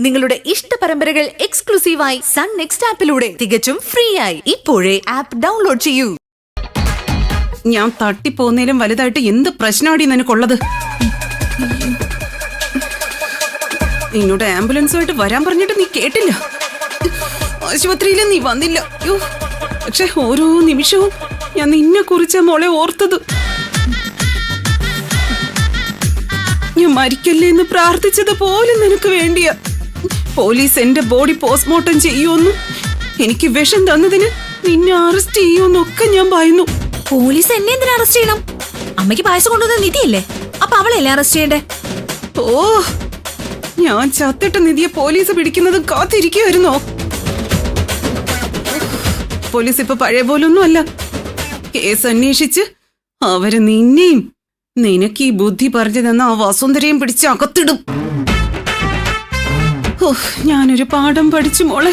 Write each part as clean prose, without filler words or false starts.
നിങ്ങളുടെ ഇഷ്ട പരമ്പരകൾ എക്സ്ക്ലൂസീവായി സൺ നെക്സ്റ്റ് ആപ്പിലൂടെ തികച്ചും ഫ്രീ ആയി ഇപ്പോഴേ ആപ്പ് ഡൗൺലോഡ് ചെയ്യൂ. ഞാൻ തട്ടിപ്പോന്നേലും വലുതായിട്ട് എന്ത് പ്രശ്നമാടി നിനക്കുള്ളത്? നിന്നോട് ആംബുലൻസുമായിട്ട് വരാൻ പറഞ്ഞിട്ട് നീ കേട്ടില്ല. ആശുപത്രിയിലും നീ വന്നില്ല. പക്ഷെ ഓരോ നിമിഷവും ഞാൻ നിന്നെ കുറിച്ച മോളെ ഓർത്തത്. ഞാൻ മരിക്കല്ലേ എന്ന് പ്രാർത്ഥിച്ചത് പോലും നിനക്ക് വേണ്ടിയാ. പോലീസ് എന്റെ ബോഡി പോസ്റ്റ്മോർട്ടം ചെയ്യുമെന്നും എനിക്ക് വിഷം തന്നതിന് നിന്നെ അറസ്റ്റ് ചെയ്യുമെന്നൊക്കെ ഞാൻ ഭയന്നു. പോലീസ് എന്നെ എന്തിനാ അറസ്റ്റ് ചെയ്യണം? അമ്മയ്ക്ക് പായസം കൊണ്ടുവന്ന നിധിയല്ലേ, അപ്പൊ അവളല്ലേ അറസ്റ്റ് ചെയ്യണ്ടേ? ഓ, ഞാൻ ചത്തിട്ട് നിധിയെ പോലീസ് പിടിക്കുന്നത് കാത്തിരിക്കുമായിരുന്നോ? പോലീസ് ഇപ്പൊ പഴയ പോലൊന്നും അല്ല. കേസ് അന്വേഷിച്ച് അവര് നിന്നെയും നിനക്ക് ഈ ബുദ്ധി പറഞ്ഞു തന്ന ആ വസുന്ധരയും പിടിച്ച് അകത്തിടും. ഓ, ഞാനൊരു പാഠം പഠിച്ചു മോളെ.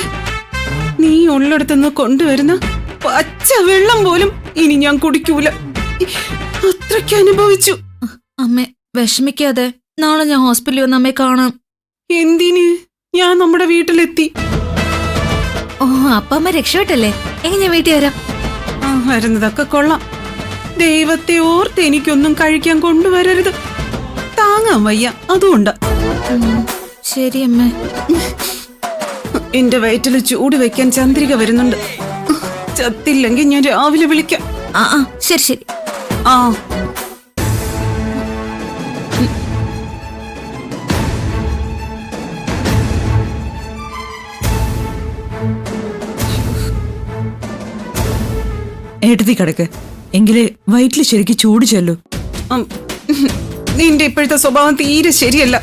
നീ ഉള്ളിടത്തുനിന്ന് കൊണ്ടുവരുന്ന പച്ച വെള്ളം പോലും ഇനി ഞാൻ കുടിക്കൂല. അത്രയ്ക്ക് അനുഭവിച്ചു. അമ്മേ വിഷമിക്കാതെ, നാളെ ഞാൻ ഹോസ്പിറ്റലിൽ വന്ന് അമ്മയെ കാണാം. എന്തിന്? ഞാൻ നമ്മുടെ വീട്ടിലെത്തി. ഓ, അപ്പ അമ്മ രക്ഷപ്പെട്ടല്ലേ? എങ്ങനെ ഞാൻ വീട്ടിൽ വരാം. വരുന്നതൊക്കെ കൊള്ളാം. ദൈവത്തെ ഓർത്ത് എനിക്കൊന്നും കഴിക്കാൻ കൊണ്ടുവരരുത്. താങ്ങാൻ വയ്യ, അതുകൊണ്ടാ. ശരി അമ്മേ. എന്റെ വയറ്റില് ചൂട് വെക്കാൻ ചന്ദ്രിക വരുന്നുണ്ട്. ചത്തില്ലെങ്കിൽ ഞാൻ രാവിലെ വിളിക്കാം. ശരി ശരി. ആ, ഏട്ടത്തി കിടക്ക്, എങ്കിലേ വയറ്റില് ശരിക്കും ചൂട് ചെല്ലു. നിന്റെ ഇപ്പോഴത്തെ സ്വഭാവം തീരെ ശരിയല്ല.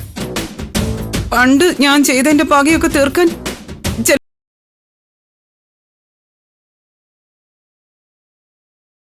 പണ്ട് ഞാൻ ചെയ്തതിന്റെ പകയൊക്കെ തീർക്കാൻ